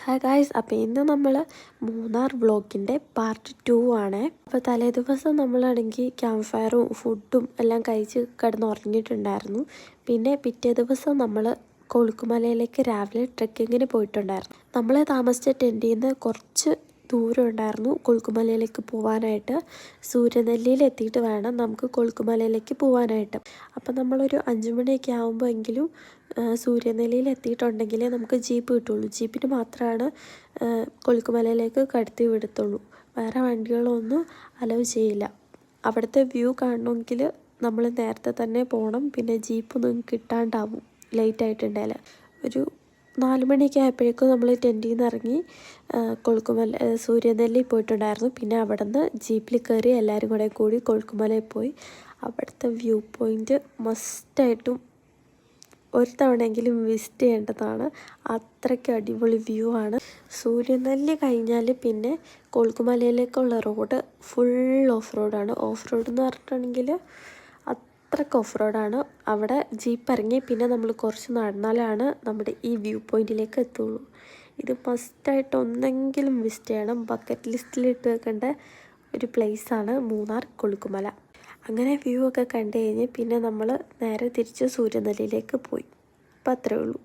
Hi guys, അപ്പോൾ ഇന്ന് നമ്മൾ മൂന്നാർ വ്ളോഗിൻ്റെ പാർട്ട് 2 ആണ്. അപ്പോൾ തലേ ദിവസം നമ്മളാണെങ്കിൽ ക്യാമ്പ് ഫയറും ഫുഡും എല്ലാം കഴിച്ച് കിടന്നുറങ്ങിയിട്ടുണ്ടായിരുന്നു. പിന്നെ പിറ്റേ ദിവസം നമ്മൾ കൊളുക്കുമലയിലേക്ക് രാവിലെ ട്രെക്കിങ്ങിന് പോയിട്ടുണ്ടായിരുന്നു. നമ്മൾ താമസിച്ച ടെൻറ്റിൽ നിന്ന് കുറച്ച് ദൂരം ഉണ്ടായിരുന്നു കൊളുക്കുമലയിലേക്ക് പോകാനായിട്ട്. സൂര്യനെല്ലിയിൽ എത്തിയിട്ട് വേണം നമുക്ക് കൊളുക്കുമലയിലേക്ക് പോകാനായിട്ട്. അപ്പം നമ്മളൊരു 5 മണിയൊക്കെ ആകുമ്പോൾ എങ്കിലും സൂര്യനെല്ലിയിൽ എത്തിയിട്ടുണ്ടെങ്കിലേ നമുക്ക് ജീപ്പ് കിട്ടുള്ളൂ. ജീപ്പിന് മാത്രമാണ് കൊളുക്കുമലയിലേക്ക് കടത്തി വിടത്തുള്ളൂ. വേറെ വണ്ടികളൊന്നും അലൗ ചെയ്യില്ല. അവിടുത്തെ വ്യൂ കാണണമെങ്കിൽ നമ്മൾ നേരത്തെ തന്നെ പോകണം. പിന്നെ ജീപ്പൊന്നും കിട്ടാണ്ടാവും ലേറ്റ് ആയിട്ടുണ്ടെങ്കിൽ. ഒരു 4 മണിയൊക്കെ ആയപ്പോഴേക്കും നമ്മൾ ടെൻറ്റിൽ നിന്ന് ഇറങ്ങി കൊളുക്കുമല സൂര്യനെല്ലി പോയിട്ടുണ്ടായിരുന്നു. പിന്നെ അവിടെ നിന്ന് ജീപ്പിൽ കയറി എല്ലാവരും കൂടി കൊളുക്കുമലയിൽ പോയി. അവിടുത്തെ വ്യൂ പോയിൻറ്റ് മസ്റ്റായിട്ടും ഒരു തവണയെങ്കിലും വിസിറ്റ് ചെയ്യേണ്ടതാണ്. അത്രയ്ക്ക് അടിപൊളി വ്യൂ ആണ്. സൂര്യനെല്ലി കഴിഞ്ഞാൽ പിന്നെ കൊളുക്കുമലയിലേക്കുള്ള റോഡ് ഫുൾ ഓഫ് റോഡാണ്. ഓഫ് റോഡ് എന്ന് പറഞ്ഞിട്ടുണ്ടെങ്കിൽ അത്രയ്ക്ക് ഓഫ് റോഡാണ്. അവിടെ ജീപ്പ് ഇറങ്ങി പിന്നെ നമ്മൾ കുറച്ച് നടന്നാലാണ് നമ്മുടെ ഈ വ്യൂ പോയിൻറ്റിലേക്ക് എത്തുള്ളൂ. ഇത് മസ്റ്റായിട്ട് ഒന്നെങ്കിലും വിസിറ്റ് ചെയ്യണം. ബക്കറ്റ് ലിസ്റ്റിലിട്ട് വെക്കേണ്ട ഒരു പ്ലേസാണ് മൂന്നാർ കൊളുക്കുമല. അങ്ങനെ വ്യൂ ഒക്കെ കണ്ടു കഴിഞ്ഞ് പിന്നെ നമ്മൾ നേരെ തിരിച്ച് സൂര്യനെല്ലിയിലേക്ക് പോയി. അപ്പം അത്രയേ ഉള്ളൂ.